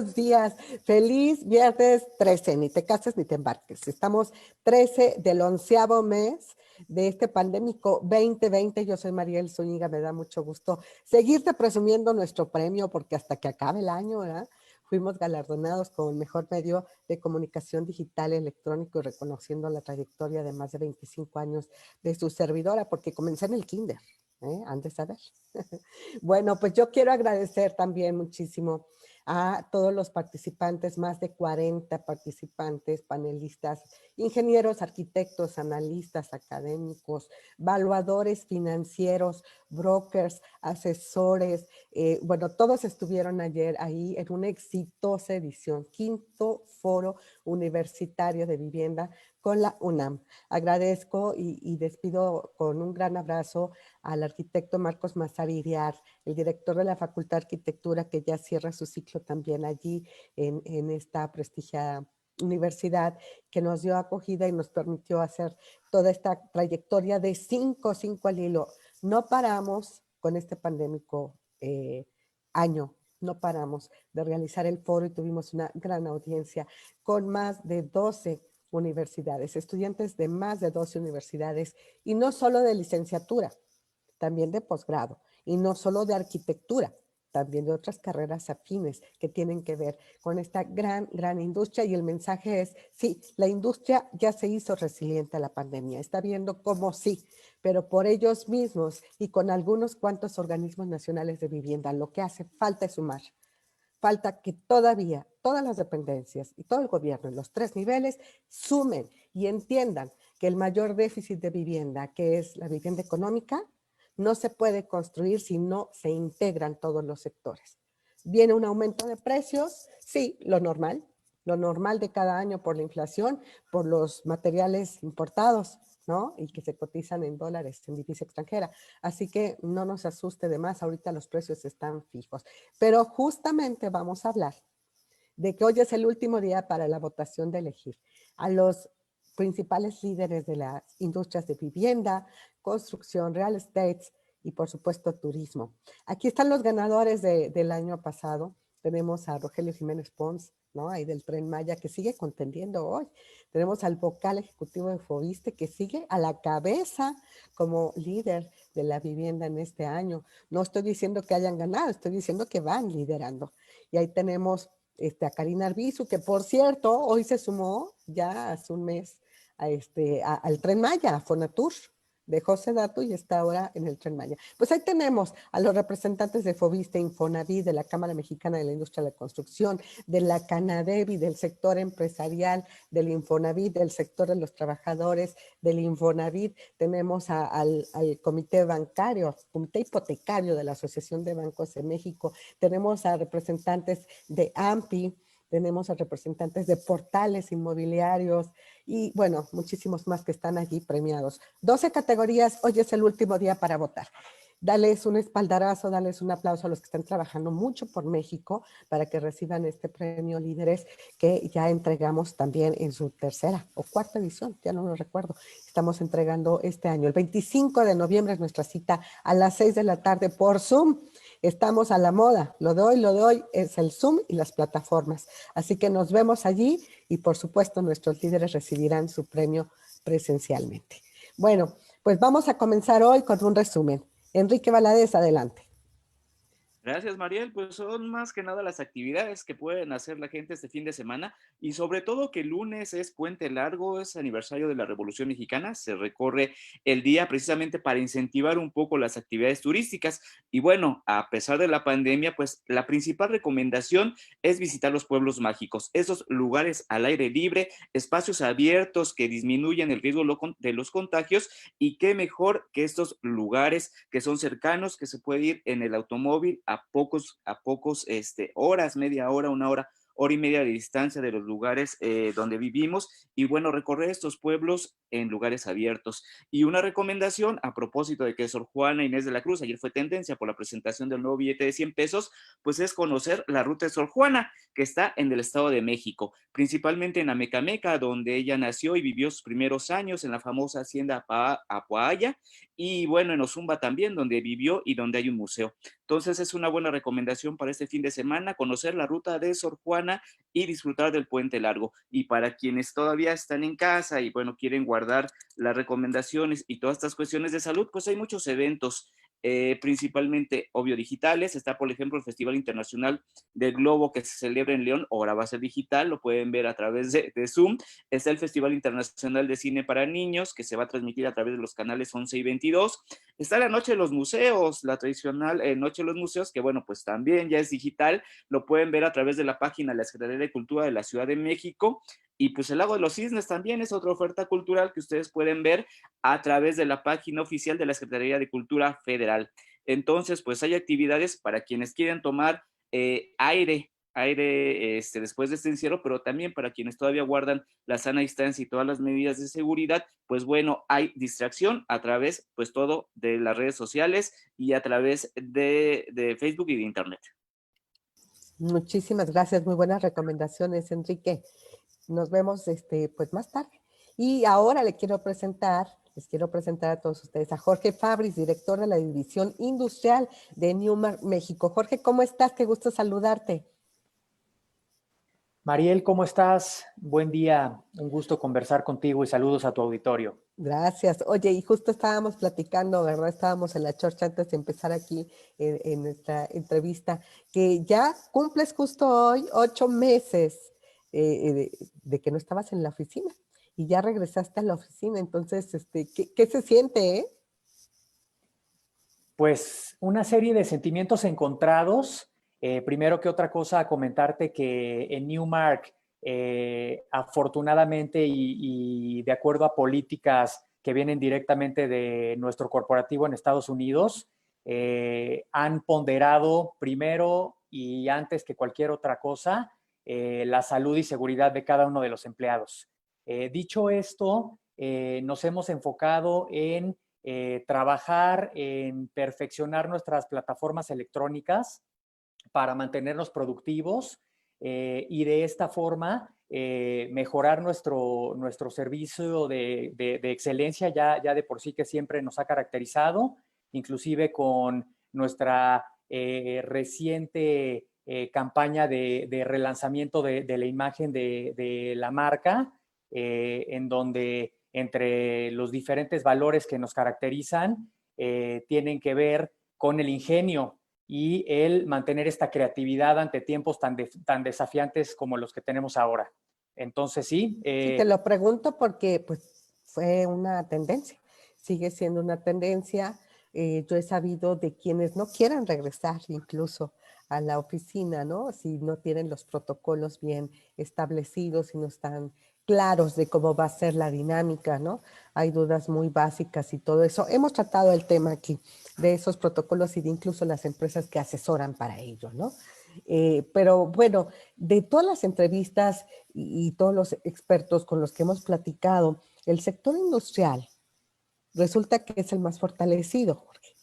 buenos días. Feliz viernes 13, ni te cases ni te embarques. Estamos 13 del 11º mes de este pandémico 2020. Yo soy Mariel Zúñiga, me da mucho gusto seguirte presumiendo nuestro premio porque hasta que acabe el año, ¿verdad? Fuimos galardonados con el mejor medio de comunicación digital electrónico y reconociendo la trayectoria de más de 25 años de su servidora porque comencé en el kinder, han de saber. Bueno, pues yo quiero agradecer también muchísimo a todos los participantes, más de 40 participantes, panelistas, ingenieros, arquitectos, analistas, académicos, evaluadores financieros, brokers, asesores. Bueno, todos estuvieron ayer ahí en una exitosa edición, 5º Foro Universitario de Vivienda con la UNAM. Agradezco y despido con un gran abrazo al arquitecto Marcos Mazaririar, el director de la Facultad de Arquitectura, que ya cierra su ciclo también allí en esta prestigiada universidad, que nos dio acogida y nos permitió hacer toda esta trayectoria de cinco al hilo. No paramos con este pandémico año, no paramos de realizar el foro y tuvimos una gran audiencia con más de 12 universidades, estudiantes de más de 12 universidades y no solo de licenciatura, también de posgrado, y no solo de arquitectura, también de otras carreras afines que tienen que ver con esta gran industria. Y el mensaje es, sí, la industria ya se hizo resiliente a la pandemia, está viendo cómo sí, pero por ellos mismos y con algunos cuantos organismos nacionales de vivienda, lo que hace falta es sumar. Falta que todavía todas las dependencias y todo el gobierno en los 3 niveles sumen y entiendan que el mayor déficit de vivienda, que es la vivienda económica, no se puede construir si no se integran todos los sectores. ¿Viene un aumento de precios? Sí, lo normal de cada año por la inflación, por los materiales importados, ¿no? Y que se cotizan en dólares, en divisa extranjera. Así que no nos asuste de más, ahorita los precios están fijos. Pero justamente vamos a hablar de que hoy es el último día para la votación de elegir a los principales líderes de las industrias de vivienda, construcción, real estate y por supuesto turismo. Aquí están los ganadores del año pasado. Tenemos a Rogelio Jiménez Pons, ¿no? Ahí del Tren Maya, que sigue contendiendo hoy. Tenemos al vocal ejecutivo de Foviste, que sigue a la cabeza como líder de la vivienda en este año. No estoy diciendo que hayan ganado, estoy diciendo que van liderando. Y ahí tenemos a Karina Arbizu, que por cierto, hoy se sumó ya hace un mes al Tren Maya, a Fonatur. Dejó ese dato y está ahora en el Tren Maya. Pues ahí tenemos a los representantes de Foviste, Infonavit, de la Cámara Mexicana de la Industria de la Construcción, de la Canadevi, del sector empresarial, del Infonavit, del sector de los trabajadores, del Infonavit. Tenemos al comité bancario, comité hipotecario de la Asociación de Bancos de México. Tenemos a representantes de AMPI, tenemos a representantes de portales inmobiliarios y bueno, muchísimos más que están allí premiados. 12 categorías, hoy es el último día para votar. Dales un espaldarazo, dales un aplauso a los que están trabajando mucho por México para que reciban este premio Líderes que ya entregamos también en su 3ª o 4ª edición, ya no lo recuerdo. Estamos entregando este año. El 25 de noviembre es nuestra cita a las 6 de la tarde por Zoom. Estamos a la moda, lo doy, es el Zoom y las plataformas. Así que nos vemos allí y por supuesto nuestros líderes recibirán su premio presencialmente. Bueno, pues vamos a comenzar hoy con un resumen. Enrique Valadez, adelante. Gracias, Mariel. Pues son más que nada las actividades que pueden hacer la gente este fin de semana y sobre todo que el lunes es puente largo, es aniversario de la Revolución Mexicana, se recorre el día precisamente para incentivar un poco las actividades turísticas y bueno, a pesar de la pandemia, pues la principal recomendación es visitar los pueblos mágicos, esos lugares al aire libre, espacios abiertos que disminuyen el riesgo de los contagios y qué mejor que estos lugares que son cercanos, que se puede ir en el automóvil a pocos horas, media hora, una hora, hora y media de distancia de los lugares donde vivimos y bueno, recorrer estos pueblos en lugares abiertos. Y una recomendación a propósito de que Sor Juana Inés de la Cruz, ayer fue tendencia por la presentación del nuevo billete de 100 pesos, pues es conocer la ruta de Sor Juana, que está en el Estado de México, principalmente en Amecameca, donde ella nació y vivió sus primeros años en la famosa hacienda Apuaya, y bueno, en Ozumba también, donde vivió y donde hay un museo. Entonces es una buena recomendación para este fin de semana, conocer la ruta de Sor Juana y disfrutar del Puente Largo. Y para quienes todavía están en casa y bueno, quieren guardar las recomendaciones y todas estas cuestiones de salud, pues hay muchos eventos. Principalmente, obvio, digitales. Está, por ejemplo, el Festival Internacional del Globo que se celebra en León, ahora va a ser digital, lo pueden ver a través de Zoom. Está el Festival Internacional de Cine para Niños, que se va a transmitir a través de los canales 11 y 22. Está la Noche de los Museos, la tradicional Noche de los Museos, que bueno, pues también ya es digital, lo pueden ver a través de la página de la Secretaría de Cultura de la Ciudad de México. Y pues el Lago de los Cisnes también es otra oferta cultural que ustedes pueden ver a través de la página oficial de la Secretaría de Cultura Federal. Entonces, pues hay actividades para quienes quieren tomar aire después de este encierro, pero también para quienes todavía guardan la sana distancia y todas las medidas de seguridad, pues bueno, hay distracción a través, pues todo de las redes sociales y a través de Facebook y de Internet. Muchísimas gracias, muy buenas recomendaciones, Enrique. Nos vemos pues más tarde. Y ahora les quiero presentar a todos ustedes a Jorge Fabris, director de la División Industrial de Newmark, México. Jorge, ¿cómo estás? Qué gusto saludarte. Mariel, ¿cómo estás? Buen día, un gusto conversar contigo y saludos a tu auditorio. Gracias. Oye, y justo estábamos platicando, ¿verdad? Estábamos en la chorcha antes de empezar aquí en nuestra entrevista, que ya cumples justo hoy 8 meses de que no estabas en la oficina y ya regresaste a la oficina. Entonces, ¿qué se siente, eh? Pues una serie de sentimientos encontrados. Primero que otra cosa, comentarte que en Newmark, afortunadamente y de acuerdo a políticas que vienen directamente de nuestro corporativo en Estados Unidos, han ponderado primero y antes que cualquier otra cosa la salud y seguridad de cada uno de los empleados. Dicho esto, nos hemos enfocado en trabajar en perfeccionar nuestras plataformas electrónicas para mantenernos productivos y de esta forma mejorar nuestro servicio de excelencia ya de por sí que siempre nos ha caracterizado, inclusive con nuestra reciente campaña de relanzamiento de la imagen de la marca, en donde entre los diferentes valores que nos caracterizan tienen que ver con el ingenio y el mantener esta creatividad ante tiempos tan desafiantes como los que tenemos ahora. Entonces, sí. Sí, te lo pregunto porque pues fue una tendencia, sigue siendo una tendencia. Yo he sabido de quienes no quieran regresar incluso a la oficina, ¿no? Si no tienen los protocolos bien establecidos, si no están claros de cómo va a ser la dinámica, ¿no? Hay dudas muy básicas y todo eso. Hemos tratado el tema aquí de esos protocolos y de incluso las empresas que asesoran para ello, ¿no? Pero bueno, de todas las entrevistas y todos los expertos con los que hemos platicado, el sector industrial resulta que es el más fortalecido, Jorge.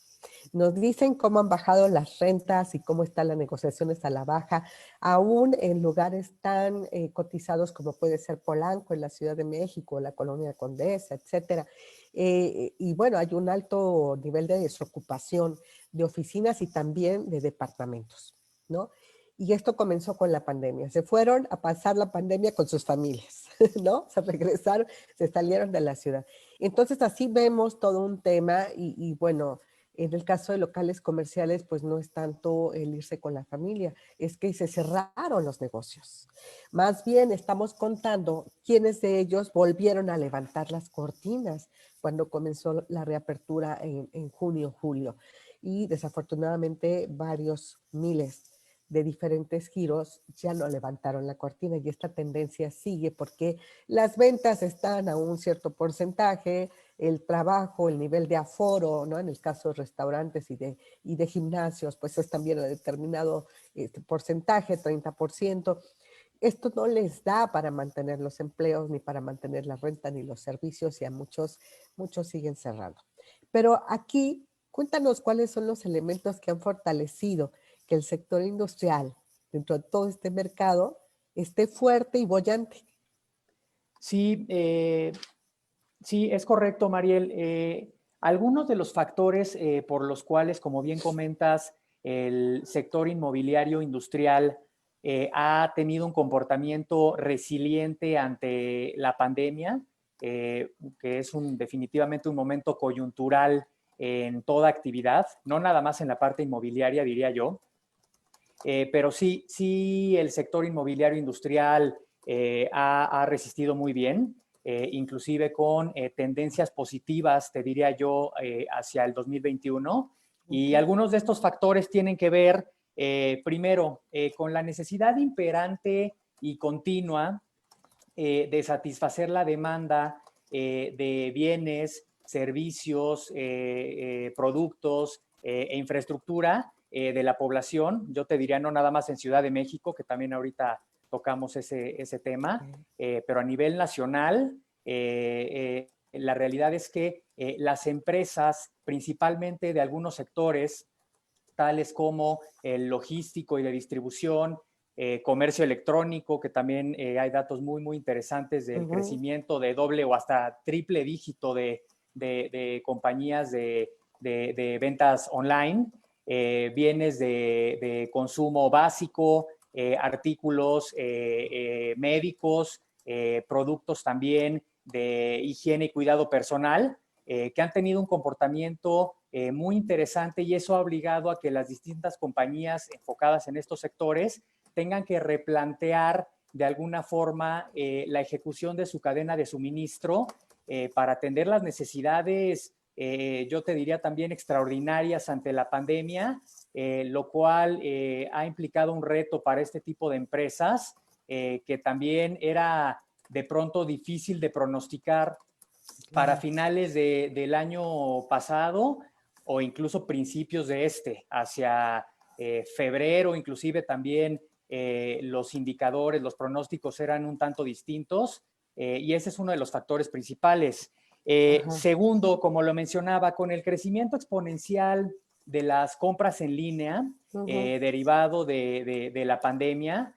Nos dicen cómo han bajado las rentas y cómo están las negociaciones a la baja, aún en lugares tan cotizados como puede ser Polanco en la Ciudad de México, la Colonia Condesa, etcétera. Y bueno, hay un alto nivel de desocupación de oficinas y también de departamentos, ¿no? Y esto comenzó con la pandemia. Se fueron a pasar la pandemia con sus familias, ¿no? Se regresaron, se salieron de la ciudad. Entonces así vemos todo un tema y bueno, en el caso de locales comerciales, pues no es tanto el irse con la familia, es que se cerraron los negocios. Más bien estamos contando quiénes de ellos volvieron a levantar las cortinas cuando comenzó la reapertura en junio, julio. Y desafortunadamente varios miles de diferentes giros ya no levantaron la cortina y esta tendencia sigue porque las ventas están a un cierto porcentaje, el trabajo, el nivel de aforo, ¿no? En el caso de restaurantes y de gimnasios, pues es también a determinado porcentaje, 30%. Esto no les da para mantener los empleos, ni para mantener la renta, ni los servicios, y a muchos siguen cerrando. Pero aquí, cuéntanos cuáles son los elementos que han fortalecido que el sector industrial, dentro de todo este mercado, esté fuerte y bollante. Sí, sí, es correcto, Mariel. Algunos de los factores por los cuales, como bien comentas, el sector inmobiliario industrial ha tenido un comportamiento resiliente ante la pandemia, que es definitivamente un momento coyuntural en toda actividad, no nada más en la parte inmobiliaria, diría yo, pero sí el sector inmobiliario industrial ha resistido muy bien, inclusive con tendencias positivas, te diría yo, hacia el 2021. Y algunos de estos factores tienen que ver, primero, con la necesidad imperante y continua de satisfacer la demanda de bienes, servicios, productos e infraestructura de la población. Yo te diría no nada más en Ciudad de México, que también ahorita tocamos ese tema, pero a nivel nacional, la realidad es que las empresas, principalmente de algunos sectores, tales como el logístico y de distribución, comercio electrónico, que también hay datos muy, muy interesantes del crecimiento de doble o hasta triple dígito de compañías de ventas online, bienes de consumo básico, artículos médicos, productos también de higiene y cuidado personal, que han tenido un comportamiento muy interesante, y eso ha obligado a que las distintas compañías enfocadas en estos sectores tengan que replantear de alguna forma la ejecución de su cadena de suministro para atender las necesidades, yo te diría también extraordinarias ante la pandemia, lo cual ha implicado un reto para este tipo de empresas que también era de pronto difícil de pronosticar para finales del año pasado o incluso principios de hacia febrero, inclusive también los indicadores, los pronósticos eran un tanto distintos, y ese es uno de los factores principales. Segundo, como lo mencionaba, con el crecimiento exponencial de las compras en línea derivado de la pandemia,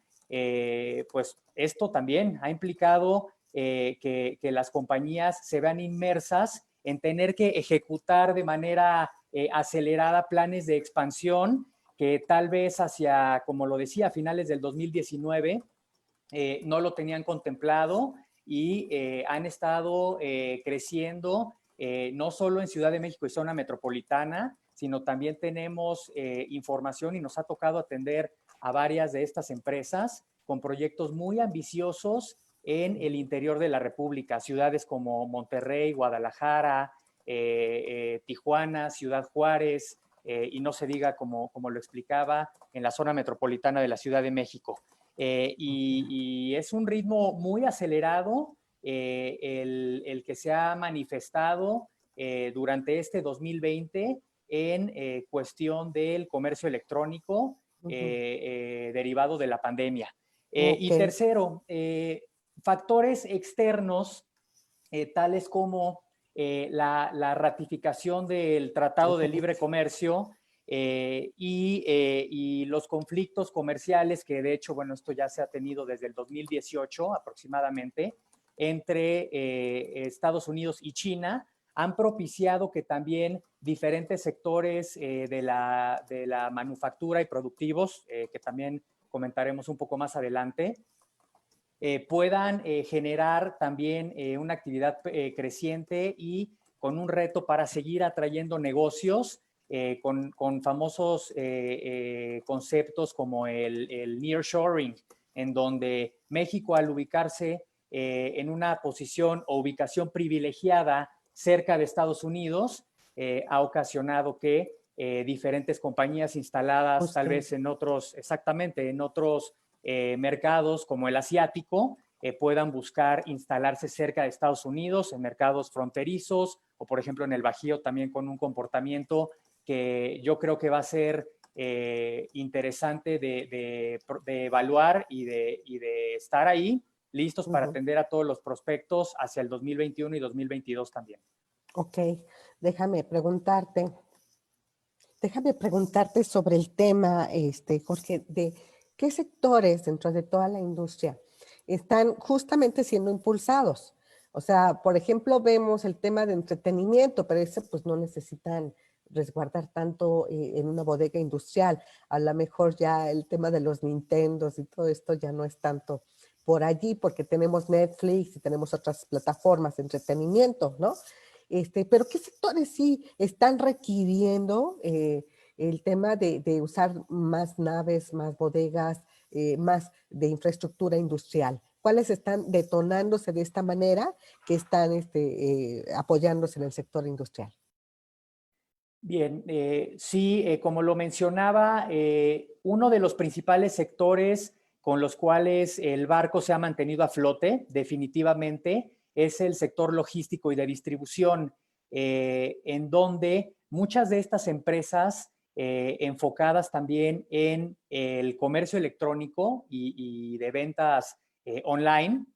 pues esto también ha implicado que las compañías se vean inmersas en tener que ejecutar de manera acelerada planes de expansión que tal vez hacia, como lo decía, a finales del 2019 no lo tenían contemplado y han estado creciendo no solo en Ciudad de México y zona metropolitana, sino también tenemos información y nos ha tocado atender a varias de estas empresas con proyectos muy ambiciosos en el interior de la República, ciudades como Monterrey, Guadalajara, Tijuana, Ciudad Juárez, y no se diga, como lo explicaba, en la zona metropolitana de la Ciudad de México. Y es un ritmo muy acelerado el que se ha manifestado durante este 2020 en cuestión del comercio electrónico derivado de la pandemia. Y tercero, factores externos tales como la ratificación del Tratado de Libre Comercio y los conflictos comerciales que de hecho, bueno, esto ya se ha tenido desde el 2018 aproximadamente entre Estados Unidos y China, han propiciado que también diferentes sectores de la manufactura y productivos, que también comentaremos un poco más adelante, puedan generar también una actividad creciente y con un reto para seguir atrayendo negocios con famosos conceptos como el nearshoring, en donde México, al ubicarse en una posición o ubicación privilegiada cerca de Estados Unidos, ha ocasionado que diferentes compañías instaladas tal vez en otros, exactamente, en otros mercados como el asiático puedan buscar instalarse cerca de Estados Unidos, en mercados fronterizos o, por ejemplo, en el Bajío también con un comportamiento que yo creo que va a ser interesante de evaluar y de estar ahí listos para atender a todos los prospectos hacia el 2021 y 2022 también. Ok, déjame preguntarte sobre el tema, Jorge, de qué sectores dentro de toda la industria están justamente siendo impulsados. O sea, por ejemplo, vemos el tema de entretenimiento, pero ese pues no necesitan resguardar tanto en una bodega industrial. A lo mejor ya el tema de los Nintendos y todo esto ya no es tanto por allí, porque tenemos Netflix y tenemos otras plataformas de entretenimiento, ¿no? Pero ¿qué sectores sí están requiriendo el tema de usar más naves, más bodegas, más de infraestructura industrial? ¿Cuáles están detonándose de esta manera que están apoyándose en el sector industrial? Bien, sí, como lo mencionaba, uno de los principales sectores con los cuales el barco se ha mantenido a flote, definitivamente, es el sector logístico y de distribución, en donde muchas de estas empresas enfocadas también en el comercio electrónico y de ventas online,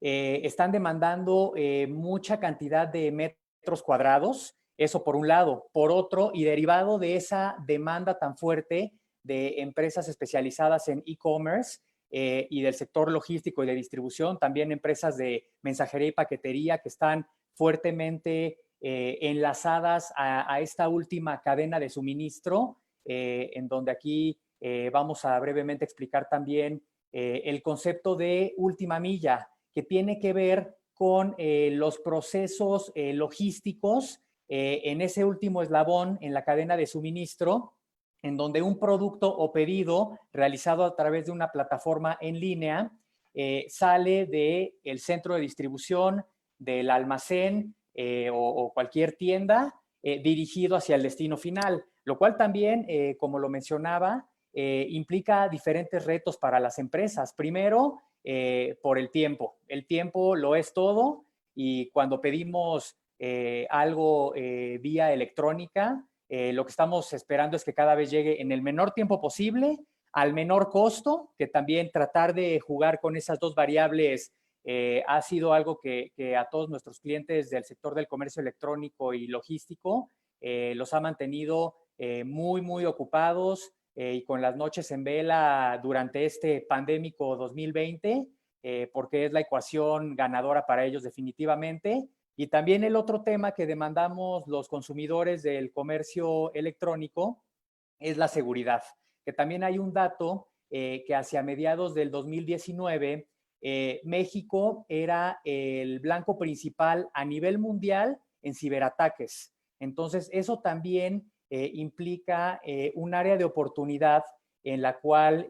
están demandando mucha cantidad de metros cuadrados. Eso por un lado. Por otro, y derivado de esa demanda tan fuerte de empresas especializadas en e-commerce y del sector logístico y de distribución, también empresas de mensajería y paquetería que están fuertemente enlazadas a esta última cadena de suministro, en donde aquí vamos a brevemente explicar también el concepto de última milla, que tiene que ver con los procesos logísticos en ese último eslabón en la cadena de suministro, en donde un producto o pedido realizado a través de una plataforma en línea sale del centro de distribución, del almacén o cualquier tienda dirigido hacia el destino final, lo cual también, como lo mencionaba, implica diferentes retos para las empresas. Primero, por el tiempo. El tiempo lo es todo y cuando pedimos algo vía electrónica, lo que estamos esperando es que cada vez llegue en el menor tiempo posible, al menor costo, que también tratar de jugar con esas dos variables ha sido algo que a todos nuestros clientes del sector del comercio electrónico y logístico los ha mantenido muy, muy ocupados y con las noches en vela durante este pandémico 2020, porque es la ecuación ganadora para ellos definitivamente. Y también el otro tema que demandamos los consumidores del comercio electrónico es la seguridad, que también hay un dato que hacia mediados del 2019 México era el blanco principal a nivel mundial en ciberataques. Entonces, eso también implica un área de oportunidad en la cual,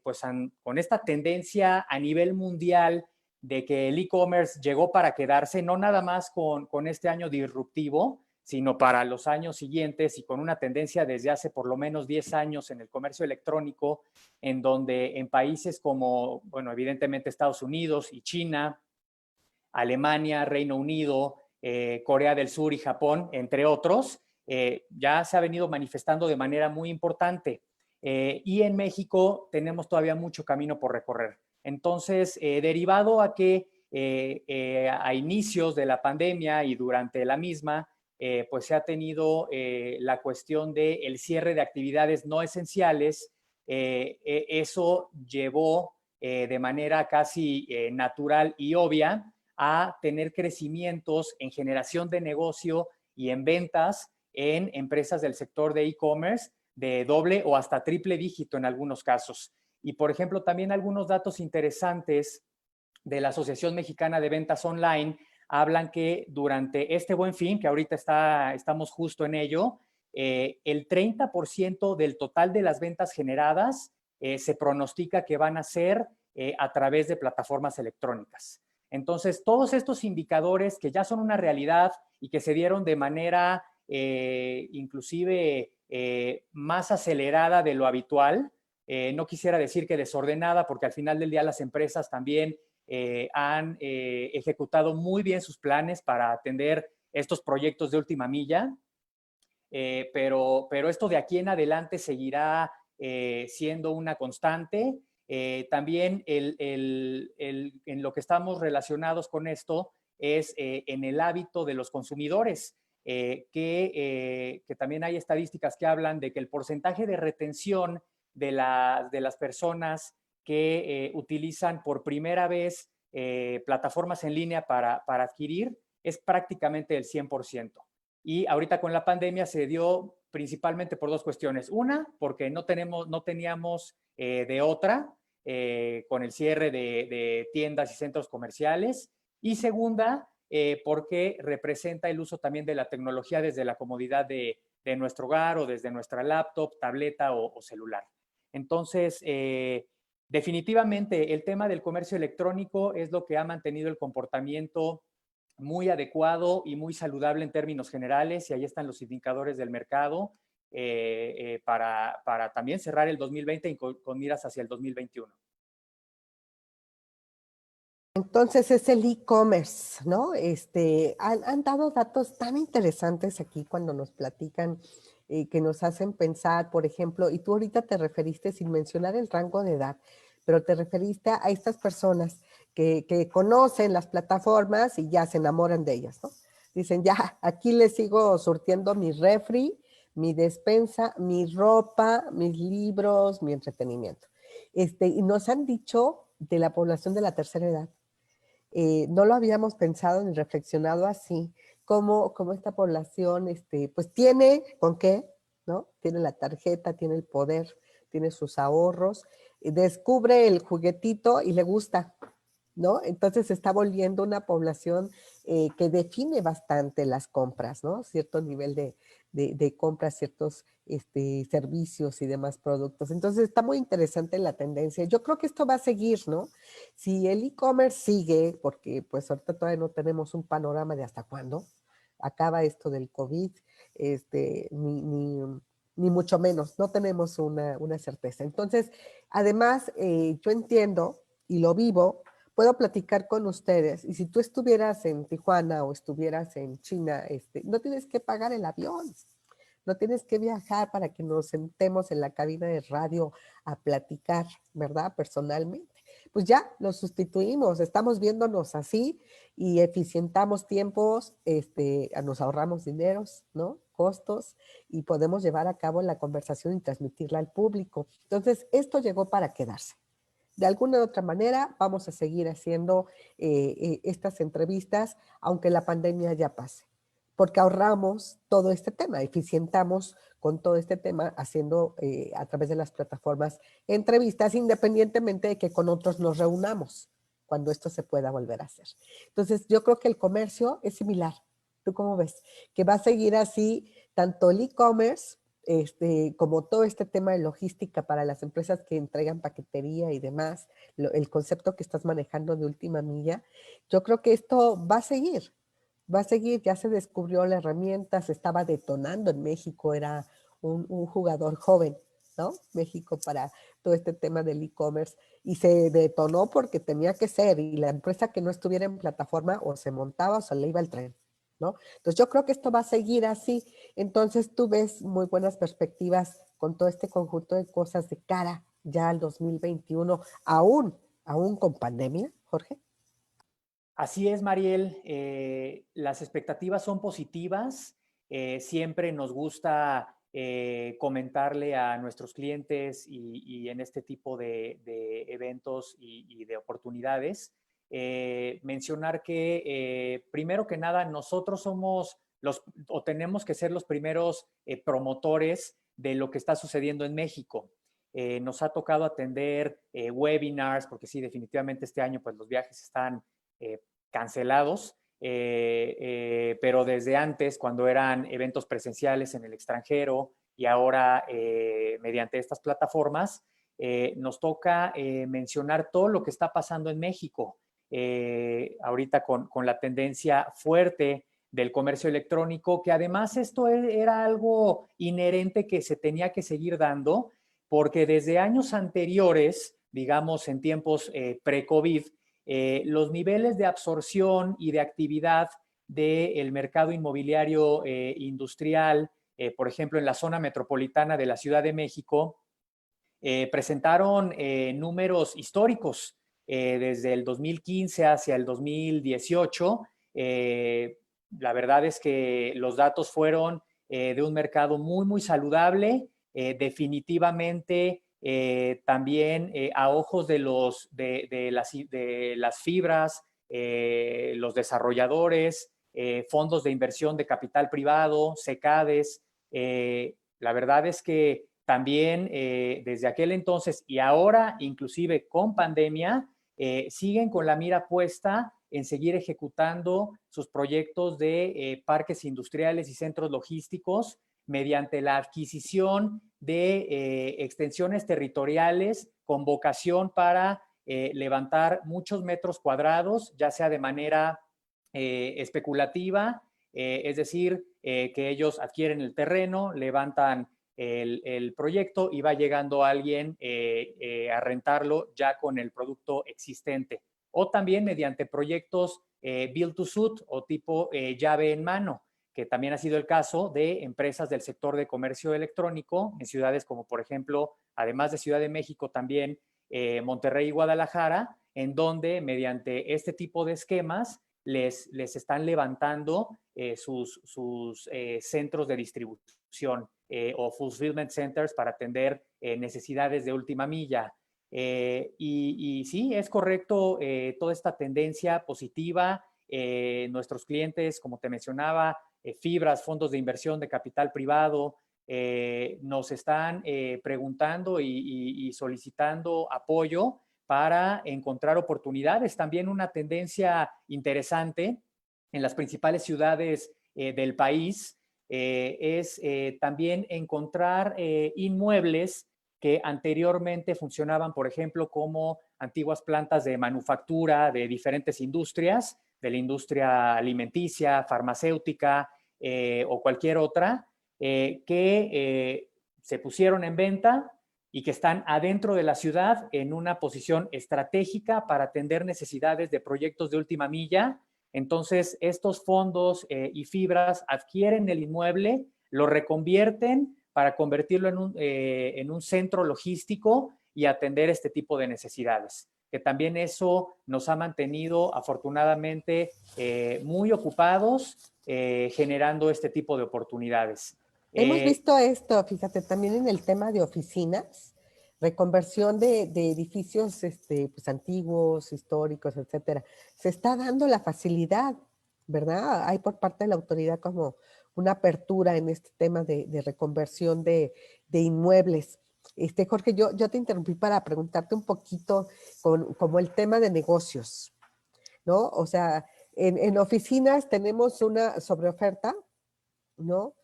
pues, con esta tendencia a nivel mundial de que el e-commerce llegó para quedarse, no nada más con este año disruptivo, sino para los años siguientes y con una tendencia desde hace por lo menos 10 años en el comercio electrónico, en donde en países como, bueno, evidentemente Estados Unidos y China, Alemania, Reino Unido, Corea del Sur y Japón, entre otros, ya se ha venido manifestando de manera muy importante. Y en México tenemos todavía mucho camino por recorrer. Entonces, derivado a que a inicios de la pandemia y durante la misma, pues se ha tenido la cuestión del cierre de actividades no esenciales. Eso llevó de manera casi natural y obvia a tener crecimientos en generación de negocio y en ventas en empresas del sector de e-commerce de doble o hasta triple dígito en algunos casos. Y, por ejemplo, también algunos datos interesantes de la Asociación Mexicana de Ventas Online hablan que durante este Buen Fin, que ahorita estamos justo en ello, el 30% del total de las ventas generadas se pronostica que van a ser a través de plataformas electrónicas. Entonces, todos estos indicadores que ya son una realidad y que se dieron de manera inclusive más acelerada de lo habitual, no quisiera decir que desordenada, porque al final del día las empresas también han ejecutado muy bien sus planes para atender estos proyectos de última milla, pero esto de aquí en adelante seguirá siendo una constante. También en lo que estamos relacionados con esto es en el hábito de los consumidores, que también hay estadísticas que hablan de que el porcentaje de retención de las personas que utilizan por primera vez plataformas en línea para adquirir es prácticamente el 100%. Y ahorita con la pandemia se dio principalmente por dos cuestiones. Una, porque no teníamos de otra con el cierre de tiendas y centros comerciales. Y segunda, porque representa el uso también de la tecnología desde la comodidad de nuestro hogar o desde nuestra laptop, tableta o celular. Entonces, definitivamente el tema del comercio electrónico es lo que ha mantenido el comportamiento muy adecuado y muy saludable en términos generales, y ahí están los indicadores del mercado para también cerrar el 2020 y con miras hacia el 2021. Entonces es el e-commerce, ¿no? Han dado datos tan interesantes aquí cuando nos platican, que nos hacen pensar, por ejemplo, y tú ahorita te referiste, sin mencionar el rango de edad, pero te referiste a estas personas que conocen las plataformas y ya se enamoran de ellas, ¿no? Dicen, ya, aquí les sigo surtiendo mi refri, mi despensa, mi ropa, mis libros, mi entretenimiento. Y nos han dicho de la población de la tercera edad. No lo habíamos pensado ni reflexionado así, como esta población, pues tiene con qué, ¿no? Tiene la tarjeta, tiene el poder, tiene sus ahorros, descubre el juguetito y le gusta, ¿no? Entonces se está volviendo una población que define bastante las compras, ¿no? Cierto nivel de compras, ciertos servicios y demás productos. Entonces está muy interesante la tendencia. Yo creo que esto va a seguir, ¿no? Si el e-commerce sigue, porque pues ahorita todavía no tenemos un panorama de hasta cuándo acaba esto del COVID, ni mucho menos, no tenemos una certeza. Entonces, además, yo entiendo y lo vivo, puedo platicar con ustedes, y si tú estuvieras en Tijuana o estuvieras en China, no tienes que pagar el avión, no tienes que viajar para que nos sentemos en la cabina de radio a platicar, ¿verdad? Personalmente. Pues ya lo sustituimos, estamos viéndonos así y eficientamos tiempos, nos ahorramos dineros, ¿no? Costos, y podemos llevar a cabo la conversación y transmitirla al público. Entonces, esto llegó para quedarse. De alguna u otra manera vamos a seguir haciendo estas entrevistas, aunque la pandemia ya pase, porque ahorramos todo este tema, eficientamos con todo este tema haciendo a través de las plataformas entrevistas, independientemente de que con otros nos reunamos cuando esto se pueda volver a hacer. Entonces, yo creo que el comercio es similar. ¿Tú cómo ves? Que va a seguir así tanto el e-commerce como todo este tema de logística para las empresas que entregan paquetería y demás, el concepto que estás manejando de última milla, yo creo que esto va a seguir, ya se descubrió la herramienta, se estaba detonando en México, era un jugador joven, ¿no? México para todo este tema del e-commerce, y se detonó porque tenía que ser, y la empresa que no estuviera en plataforma o se montaba o se le iba el tren, ¿no? Entonces yo creo que esto va a seguir así. Entonces tú ves muy buenas perspectivas con todo este conjunto de cosas de cara ya al 2021, aún con pandemia, Jorge. Así es, Mariel. Las expectativas son positivas. Siempre nos gusta comentarle a nuestros clientes y en este tipo de eventos y de oportunidades, mencionar que primero que nada nosotros somos o tenemos que ser los primeros promotores de lo que está sucediendo en México. Nos ha tocado atender webinars, porque sí, definitivamente este año pues los viajes están cancelados, pero desde antes, cuando eran eventos presenciales en el extranjero y ahora mediante estas plataformas, nos toca mencionar todo lo que está pasando en México. Ahorita con la tendencia fuerte del comercio electrónico, que además esto era algo inherente que se tenía que seguir dando, porque desde años anteriores, digamos en tiempos pre-COVID, los niveles de absorción y de actividad del mercado inmobiliario industrial, por ejemplo, en la zona metropolitana de la Ciudad de México, presentaron números históricos desde el 2015 hacia el 2018. La verdad es que los datos fueron de un mercado muy, muy saludable. Definitivamente también a ojos de las fibras, los desarrolladores, fondos de inversión de capital privado, SECADES. La verdad es que también desde aquel entonces y ahora, inclusive con pandemia, siguen con la mira puesta en seguir ejecutando sus proyectos de parques industriales y centros logísticos mediante la adquisición de extensiones territoriales con vocación para levantar muchos metros cuadrados, ya sea de manera especulativa, es decir, que ellos adquieren el terreno, levantan el proyecto y va llegando alguien a rentarlo ya con el producto existente. O también mediante proyectos build to suit o tipo llave en mano, que también ha sido el caso de empresas del sector de comercio electrónico en ciudades como, por ejemplo, además de Ciudad de México, también Monterrey y Guadalajara, en donde mediante este tipo de esquemas les están levantando sus centros de distribución o fulfillment centers para atender necesidades de última milla. Y sí, es correcto toda esta tendencia positiva. Nuestros clientes, como te mencionaba, fibras, fondos de inversión de capital privado, nos están preguntando y solicitando apoyo para encontrar oportunidades. También una tendencia interesante en las principales ciudades del país es también encontrar inmuebles que anteriormente funcionaban, por ejemplo, como antiguas plantas de manufactura de diferentes industrias, de la industria alimenticia, farmacéutica o cualquier otra, que se pusieron en venta y que están adentro de la ciudad en una posición estratégica para atender necesidades de proyectos de última milla. Entonces, estos fondos y fibras adquieren el inmueble, lo reconvierten para convertirlo en un centro logístico y atender este tipo de necesidades, que también eso nos ha mantenido afortunadamente muy ocupados generando este tipo de oportunidades. Hemos visto esto, fíjate, también en el tema de oficinas, reconversión de edificios pues, antiguos, históricos, etcétera. Se está dando la facilidad, ¿verdad? Hay por parte de la autoridad como una apertura en este tema de reconversión de inmuebles. Jorge, yo te interrumpí para preguntarte un poquito como el tema de negocios, ¿no? O sea, en oficinas tenemos una sobreoferta, ¿no?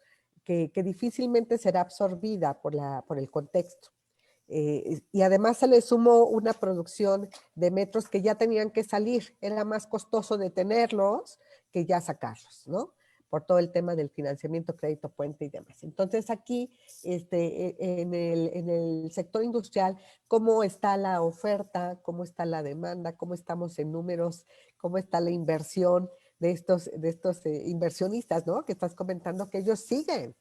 Que difícilmente será absorbida por el contexto. Y además se le sumó una producción de metros que ya tenían que salir. Era más costoso de tenerlos que ya sacarlos, ¿no? Por todo el tema del financiamiento, crédito puente y demás. Entonces aquí, en el sector industrial, ¿cómo está la oferta? ¿Cómo está la demanda? ¿Cómo estamos en números? ¿Cómo está la inversión de estos inversionistas, ¿no? Que estás comentando que ellos siguen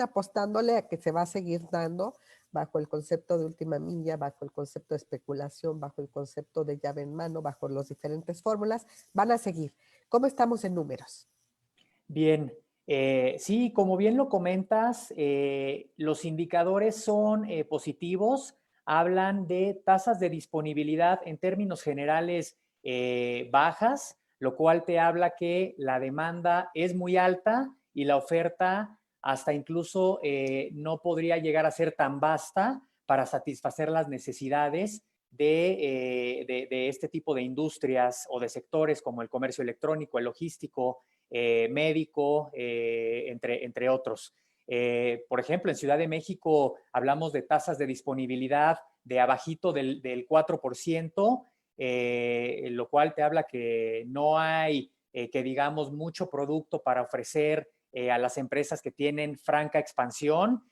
apostándole a que se va a seguir dando bajo el concepto de última milla, bajo el concepto de especulación, bajo el concepto de llave en mano, bajo las diferentes fórmulas, van a seguir. ¿Cómo estamos en números? Bien, sí, como bien lo comentas, los indicadores son positivos, hablan de tasas de disponibilidad en términos generales bajas, lo cual te habla que la demanda es muy alta y la oferta hasta incluso no podría llegar a ser tan vasta para satisfacer las necesidades de este tipo de industrias o de sectores como el comercio electrónico, el logístico, médico, entre otros. Por ejemplo, en Ciudad de México hablamos de tasas de disponibilidad de abajito del 4%, lo cual te habla que no hay, que digamos, mucho producto para ofrecer a las empresas que tienen franca expansión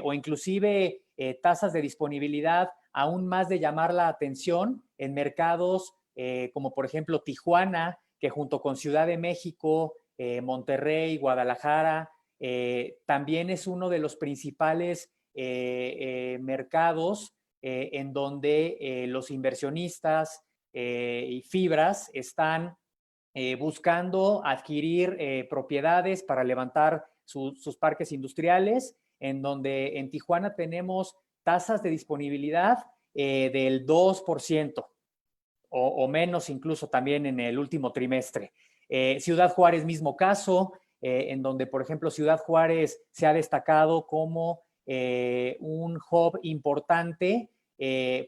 o inclusive tasas de disponibilidad aún más de llamar la atención en mercados como por ejemplo Tijuana, que junto con Ciudad de México, Monterrey, Guadalajara, también es uno de los principales mercados en donde los inversionistas y fibras están buscando adquirir propiedades para levantar sus parques industriales, en donde en Tijuana tenemos tasas de disponibilidad del 2% o menos incluso también en el último trimestre. Ciudad Juárez, mismo caso, en donde, por ejemplo, Ciudad Juárez se ha destacado como un hub importante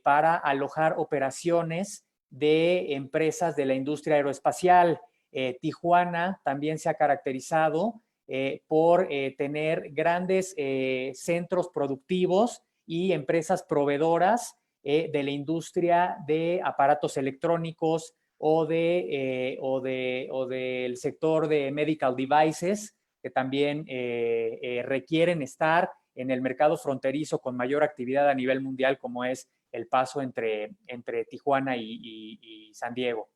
para alojar operaciones de empresas de la industria aeroespacial. Tijuana también se ha caracterizado por tener grandes centros productivos y empresas proveedoras de la industria de aparatos electrónicos o del sector de medical devices, que también requieren estar en el mercado fronterizo con mayor actividad a nivel mundial, como es el paso entre Tijuana y San Diego,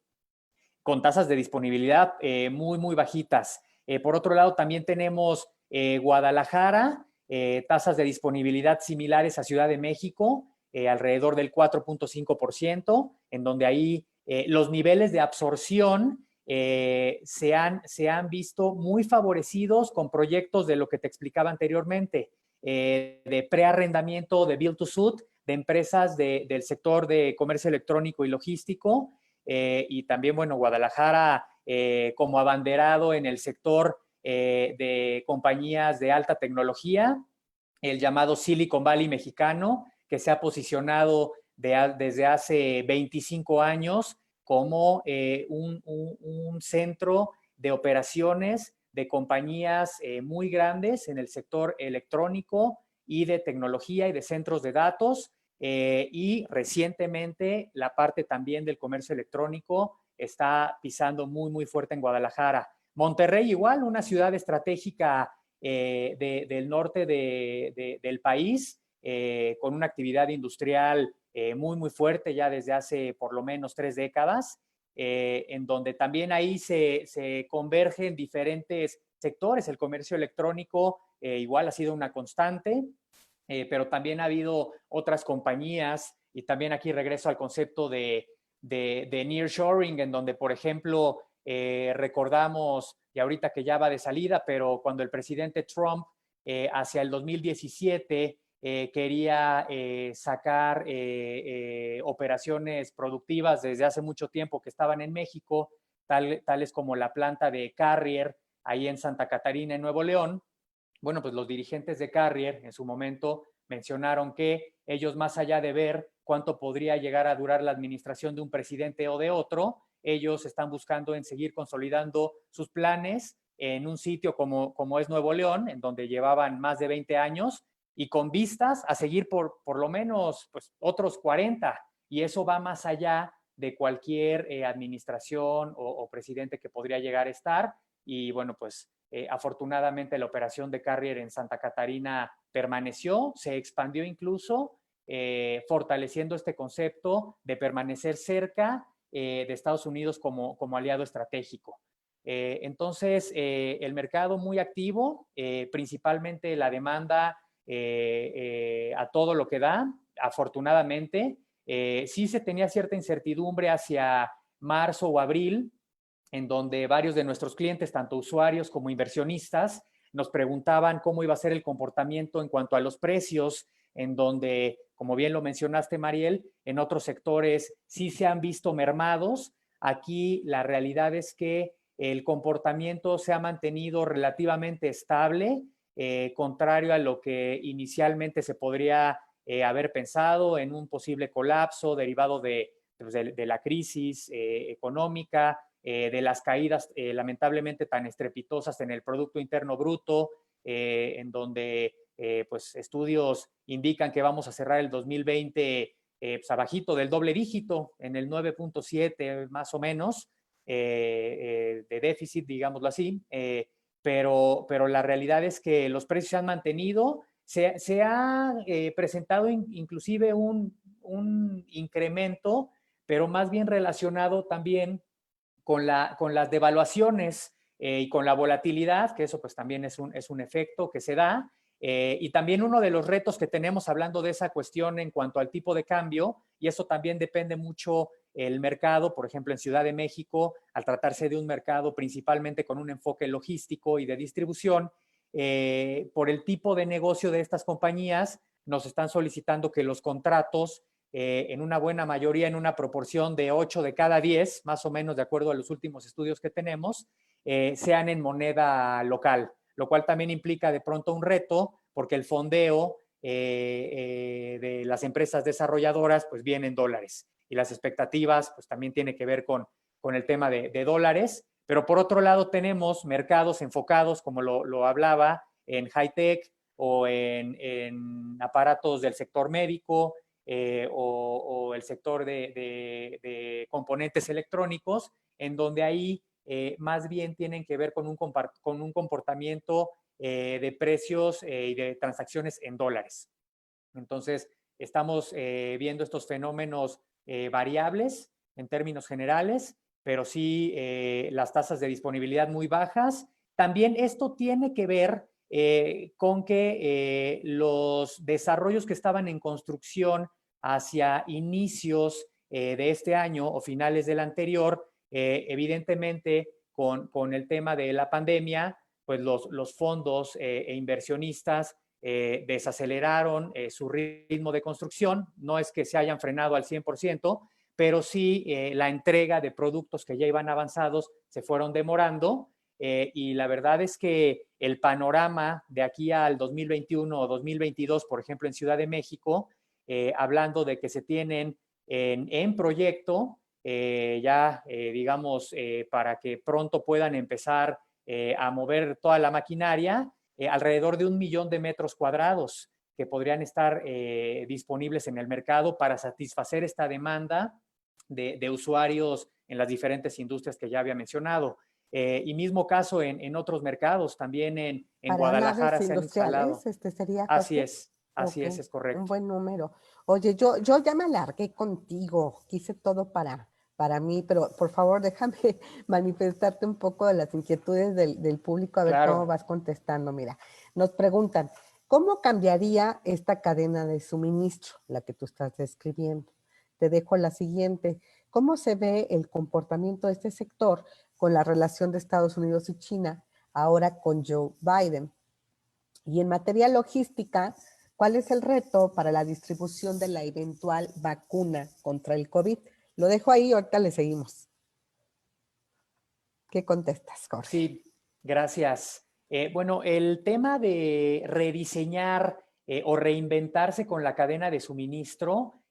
con tasas de disponibilidad muy bajitas. Por otro lado, también tenemos Guadalajara, tasas de disponibilidad similares a Ciudad de México, alrededor del 4.5%, en donde ahí los niveles de absorción se han visto muy favorecidos con proyectos de lo que te explicaba anteriormente, de prearrendamiento, de build to suit, de empresas del sector de comercio electrónico y logístico, y también, bueno, Guadalajara como abanderado en el sector de compañías de alta tecnología, el llamado Silicon Valley mexicano, que se ha posicionado desde hace 25 años como un centro de operaciones de compañías muy grandes en el sector electrónico y de tecnología y de centros de datos, y recientemente la parte también del comercio electrónico está pisando muy fuerte en Guadalajara. Monterrey igual, una ciudad estratégica del norte del país, con una actividad industrial muy fuerte ya desde hace por lo menos 3 décadas, en donde también ahí se convergen diferentes sectores. El comercio electrónico igual ha sido una constante, pero también ha habido otras compañías, y también aquí regreso al concepto de nearshoring, en donde, por ejemplo, recordamos, y ahorita que ya va de salida, pero cuando el presidente Trump hacia el 2017 quería sacar operaciones productivas desde hace mucho tiempo que estaban en México, tales como la planta de Carrier ahí en Santa Catarina, en Nuevo León. Bueno, pues los dirigentes de Carrier en su momento mencionaron que ellos, más allá de ver cuánto podría llegar a durar la administración de un presidente o de otro, ellos están buscando en seguir consolidando sus planes en un sitio como es Nuevo León, en donde llevaban más de 20 años, y con vistas a seguir por lo menos pues, otros 40, y eso va más allá de cualquier administración o presidente que podría llegar a estar. Y bueno, pues afortunadamente la operación de Carrier en Santa Catarina permaneció, se expandió incluso, fortaleciendo este concepto de permanecer cerca de Estados Unidos como aliado estratégico. Entonces, el mercado muy activo, principalmente la demanda a todo lo que da, afortunadamente. Sí se tenía cierta incertidumbre hacia marzo o abril, en donde varios de nuestros clientes, tanto usuarios como inversionistas, nos preguntaban cómo iba a ser el comportamiento en cuanto a los precios, en donde, como bien lo mencionaste, Mariel, en otros sectores sí se han visto mermados. Aquí la realidad es que el comportamiento se ha mantenido relativamente estable, contrario a lo que inicialmente se podría haber pensado en un posible colapso derivado de la crisis económica, de las caídas lamentablemente tan estrepitosas en el Producto Interno Bruto, en donde pues estudios indican que vamos a cerrar el 2020 pues abajito del doble dígito, en el 9.7 más o menos, de déficit, digámoslo así, pero la realidad es que los precios se han mantenido. Se ha presentado inclusive un incremento, pero más bien relacionado también con las devaluaciones y con la volatilidad, que eso pues también es un efecto que se da. Y también uno de los retos que tenemos hablando de esa cuestión en cuanto al tipo de cambio, y eso también depende mucho el mercado, por ejemplo, en Ciudad de México, al tratarse de un mercado principalmente con un enfoque logístico y de distribución, por el tipo de negocio de estas compañías, nos están solicitando que los contratos, en una buena mayoría, en una proporción de 8 de cada 10, más o menos de acuerdo a los últimos estudios que tenemos, sean en moneda local, lo cual también implica de pronto un reto, porque el fondeo de las empresas desarrolladoras pues viene en dólares y las expectativas pues también tiene que ver con el tema de dólares, pero por otro lado tenemos mercados enfocados, como lo hablaba, en high-tech o en aparatos del sector médico, o el sector de componentes electrónicos, en donde ahí más bien tienen que ver con un comportamiento de precios y de transacciones en dólares. Entonces, estamos viendo estos fenómenos variables en términos generales, pero sí las tasas de disponibilidad muy bajas. También esto tiene que ver con que los desarrollos que estaban en construcción hacia inicios de este año o finales del anterior, evidentemente con el tema de la pandemia, pues los fondos e inversionistas desaceleraron su ritmo de construcción. No es que se hayan frenado al 100%, pero sí la entrega de productos que ya iban avanzados se fueron demorando. Y la verdad es que el panorama de aquí al 2021 o 2022, por ejemplo, en Ciudad de México, hablando de que se tienen en proyecto, digamos, para que pronto puedan empezar a mover toda la maquinaria, alrededor de 1 millón de metros cuadrados que podrían estar disponibles en el mercado para satisfacer esta demanda de usuarios en las diferentes industrias que ya había mencionado. Y mismo caso en otros mercados, también en Para Guadalajara naves se han instalado. industriales, sería, Así Jorge. es, Ok, es un correcto. buen número. Oye, yo ya me alargué contigo, quise todo para mí, pero por favor déjame manifestarte un poco de las inquietudes del público, a ver cómo Claro. vas contestando. Mira, nos preguntan, ¿cómo cambiaría esta cadena de suministro, la que tú estás describiendo? Te dejo la siguiente. ¿Cómo se ve el comportamiento de este sector con la relación de Estados Unidos y China, ahora con Joe Biden? Y en materia logística, ¿cuál es el reto para la distribución de la eventual vacuna contra el COVID? Lo dejo ahí, ahorita le seguimos. ¿Qué contestas, Jorge? Sí, gracias. Bueno, el tema de rediseñar o reinventarse con la cadena de suministro,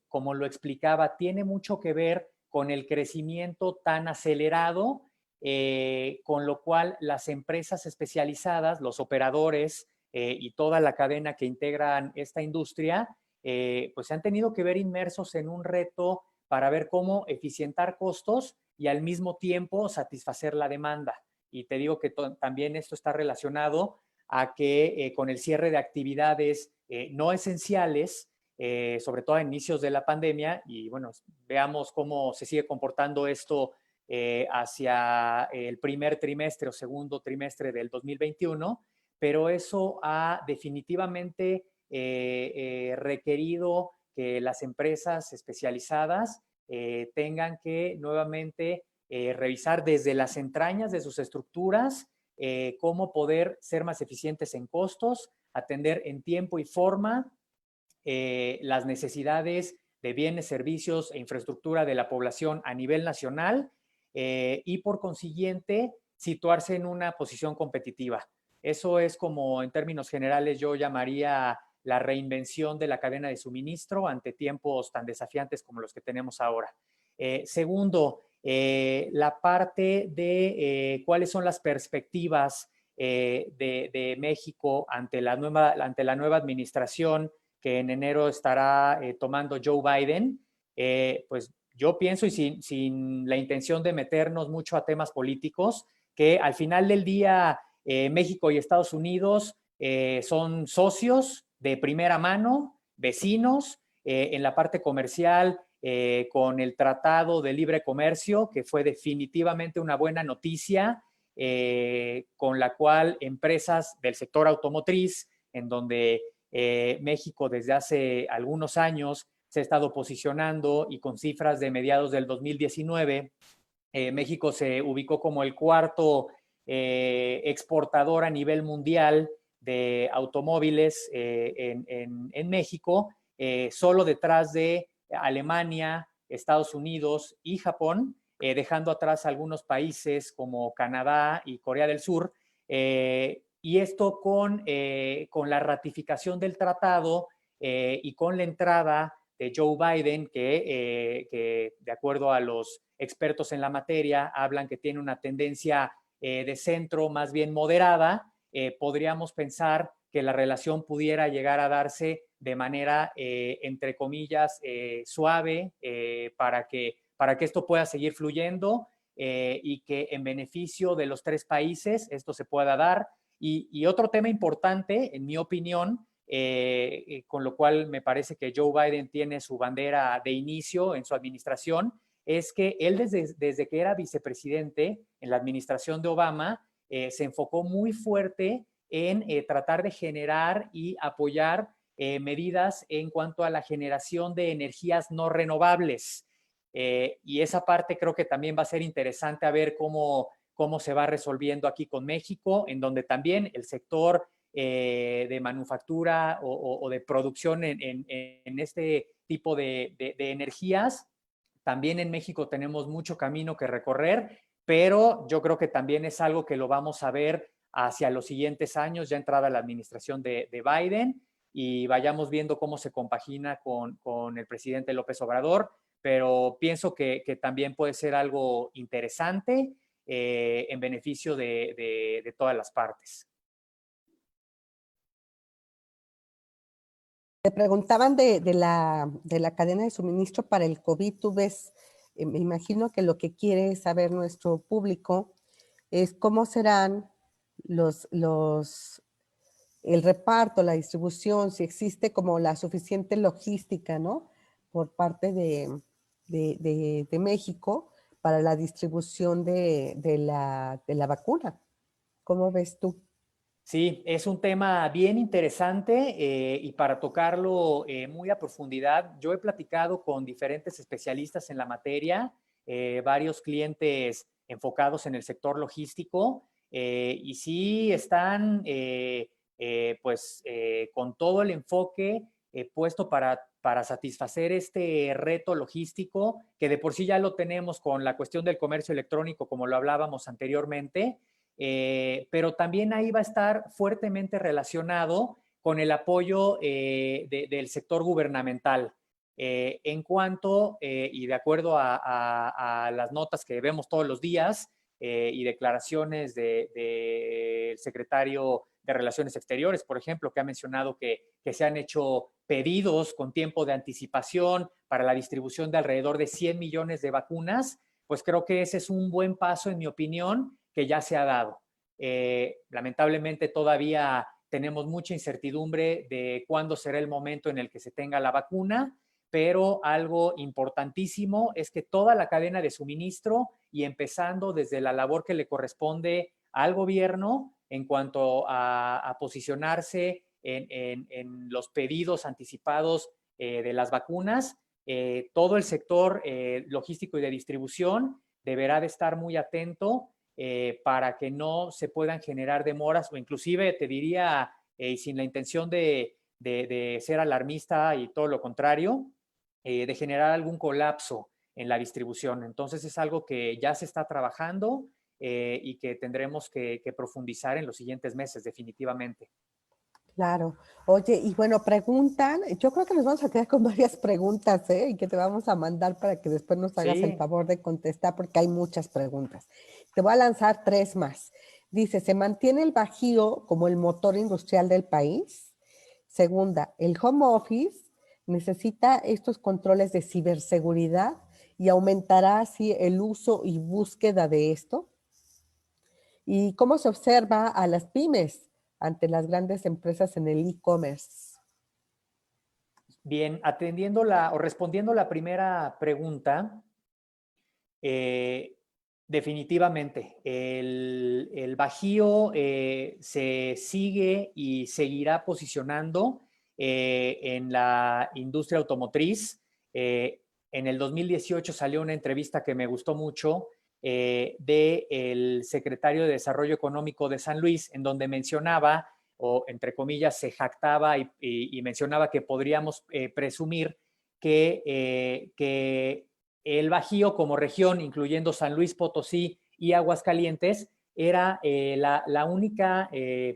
como lo explicaba, tiene mucho que ver con el crecimiento tan acelerado, con lo cual las empresas especializadas, los operadores y toda la cadena que integran esta industria, pues se han tenido que ver inmersos en un reto para ver cómo eficientar costos y al mismo tiempo satisfacer la demanda. Y te digo que también esto está relacionado a que con el cierre de actividades no esenciales, sobre todo a inicios de la pandemia, y bueno, veamos cómo se sigue comportando esto hacia el primer trimestre o segundo trimestre del 2021, pero eso ha definitivamente requerido que las empresas especializadas tengan que nuevamente revisar desde las entrañas de sus estructuras cómo poder ser más eficientes en costos, atender en tiempo y forma las necesidades de bienes, servicios e infraestructura de la población a nivel nacional y por consiguiente situarse en una posición competitiva. Eso es como en términos generales yo llamaría la reinvención de la cadena de suministro ante tiempos tan desafiantes como los que tenemos ahora. Segundo, la parte de cuáles son las perspectivas de México ante la nueva administración que en enero estará tomando Joe Biden. Pues yo pienso, y sin la intención de meternos mucho a temas políticos, que al final del día México y Estados Unidos son socios de primera mano, vecinos, en la parte comercial, con el Tratado de Libre Comercio, que fue definitivamente una buena noticia, con la cual empresas del sector automotriz, en donde México desde hace algunos años se ha estado posicionando y con cifras de mediados del 2019, México se ubicó como el cuarto exportador a nivel mundial de automóviles en México, solo detrás de Alemania, Estados Unidos y Japón, dejando atrás algunos países como Canadá y Corea del Sur, y esto con la ratificación del tratado y con la entrada de Joe Biden, que de acuerdo a los expertos en la materia hablan que tiene una tendencia de centro más bien moderada, podríamos pensar que la relación pudiera llegar a darse de manera, entre comillas, suave, para que esto pueda seguir fluyendo y que en beneficio de los tres países esto se pueda dar. Y otro tema importante, en mi opinión, con lo cual me parece que Joe Biden tiene su bandera de inicio en su administración, es que él desde que era vicepresidente en la administración de Obama, se enfocó muy fuerte en tratar de generar y apoyar medidas en cuanto a la generación de energías no renovables. Y esa parte creo que también va a ser interesante a ver cómo se va resolviendo aquí con México, en donde también el sector de manufactura o de producción en este tipo de energías, también en México tenemos mucho camino que recorrer, pero yo creo que también es algo que lo vamos a ver hacia los siguientes años, ya entrada la administración de Biden, y vayamos viendo cómo se compagina con el presidente López Obrador, pero pienso que también puede ser algo interesante en beneficio de todas las partes. Te preguntaban de la cadena de suministro para el COVID. Tú ves, me imagino que lo que quiere saber nuestro público es cómo serán el reparto, la distribución, si existe como la suficiente logística, ¿no? Por parte de México para la distribución de la vacuna. ¿Cómo ves tú? Sí, es un tema bien interesante y para tocarlo muy a profundidad, yo he platicado con diferentes especialistas en la materia, varios clientes enfocados en el sector logístico y sí están con todo el enfoque puesto para satisfacer este reto logístico que de por sí ya lo tenemos con la cuestión del comercio electrónico, como lo hablábamos anteriormente. Pero también ahí va a estar fuertemente relacionado con el apoyo del sector gubernamental. En cuanto, y de acuerdo a las notas que vemos todos los días y declaraciones del secretario de Relaciones Exteriores, por ejemplo, que ha mencionado que se han hecho pedidos con tiempo de anticipación para la distribución de alrededor de 100 millones de vacunas, pues creo que ese es un buen paso, en mi opinión, que ya se ha dado. Lamentablemente todavía tenemos mucha incertidumbre de cuándo será el momento en el que se tenga la vacuna, pero algo importantísimo es que toda la cadena de suministro y empezando desde la labor que le corresponde al gobierno en cuanto a posicionarse en los pedidos anticipados de las vacunas, todo el sector logístico y de distribución deberá de estar muy atento para que no se puedan generar demoras o inclusive te diría, sin la intención de ser alarmista y todo lo contrario, de generar algún colapso en la distribución. Entonces es algo que ya se está trabajando y que tendremos que profundizar en los siguientes meses, definitivamente. Claro. Oye, y bueno, preguntan, yo creo que nos vamos a quedar con varias preguntas, ¿eh? Y que te vamos a mandar para que después nos hagas el Sí. favor de contestar, porque hay muchas preguntas. Te voy a lanzar 3 más. Dice, ¿se mantiene el Bajío como el motor industrial del país? Segunda, ¿el home office necesita estos controles de ciberseguridad y aumentará así el uso y búsqueda de esto? ¿Y cómo se observa a las pymes ante las grandes empresas en el e-commerce? Bien, respondiendo la primera pregunta, definitivamente, el Bajío se sigue y seguirá posicionando en la industria automotriz. En el 2018 salió una entrevista que me gustó mucho del secretario de Desarrollo Económico de San Luis, en donde mencionaba o entre comillas se jactaba y mencionaba que podríamos presumir que el Bajío como región, incluyendo San Luis Potosí y Aguascalientes, era la única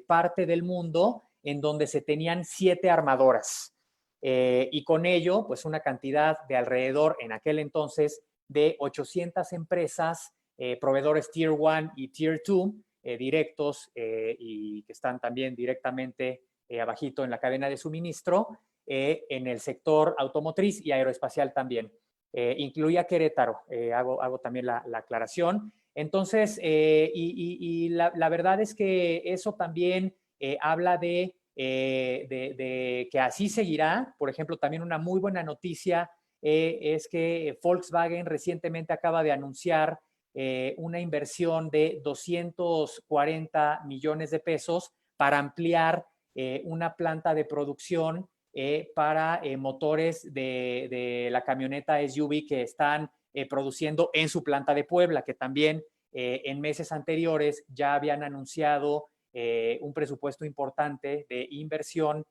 parte del mundo en donde se tenían 7 armadoras. Y con ello, pues una cantidad de alrededor, en aquel entonces, de 800 empresas, proveedores Tier 1 y Tier 2, directos y que están también directamente abajito en la cadena de suministro, en el sector automotriz y aeroespacial también. Incluía Querétaro, hago también la aclaración. Entonces, la verdad es que eso también habla de que así seguirá. Por ejemplo, también una muy buena noticia es que Volkswagen recientemente acaba de anunciar una inversión de 240 millones de pesos para ampliar una planta de producción para motores de la camioneta SUV que están produciendo en su planta de Puebla, que también en meses anteriores ya habían anunciado un presupuesto importante de inversión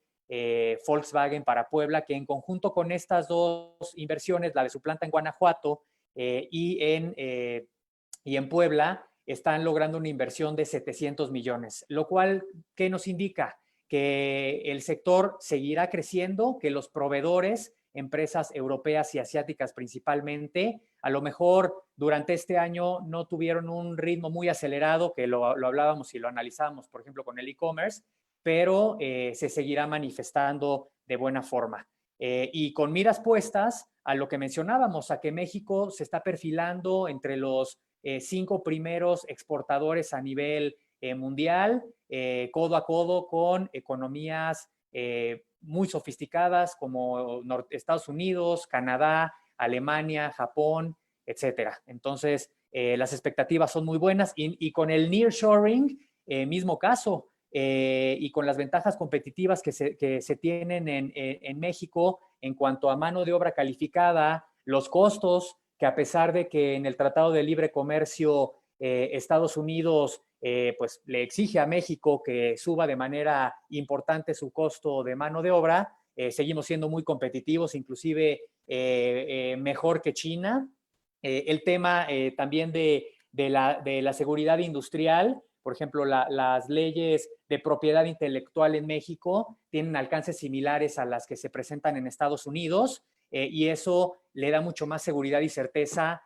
Volkswagen para Puebla, que en conjunto con estas dos inversiones, la de su planta en Guanajuato y en Puebla, están logrando una inversión de 700 millones, lo cual, ¿qué nos indica? Que el sector seguirá creciendo, que los proveedores, empresas europeas y asiáticas principalmente, a lo mejor durante este año no tuvieron un ritmo muy acelerado, que lo hablábamos y lo analizábamos, por ejemplo, con el e-commerce, pero se seguirá manifestando de buena forma. Y con miras puestas a lo que mencionábamos, a que México se está perfilando entre los 5 primeros exportadores a nivel mundial, codo a codo con economías muy sofisticadas como Estados Unidos, Canadá, Alemania, Japón, etcétera. Entonces, las expectativas son muy buenas y con el nearshoring, mismo caso, y con las ventajas competitivas que se tienen en México en cuanto a mano de obra calificada, los costos, que a pesar de que en el Tratado de Libre Comercio Estados Unidos pues le exige a México que suba de manera importante su costo de mano de obra, seguimos siendo muy competitivos, inclusive mejor que China. El tema también de la seguridad industrial, por ejemplo, las leyes de propiedad intelectual en México tienen alcances similares a las que se presentan en Estados Unidos y eso le da mucho más seguridad y certeza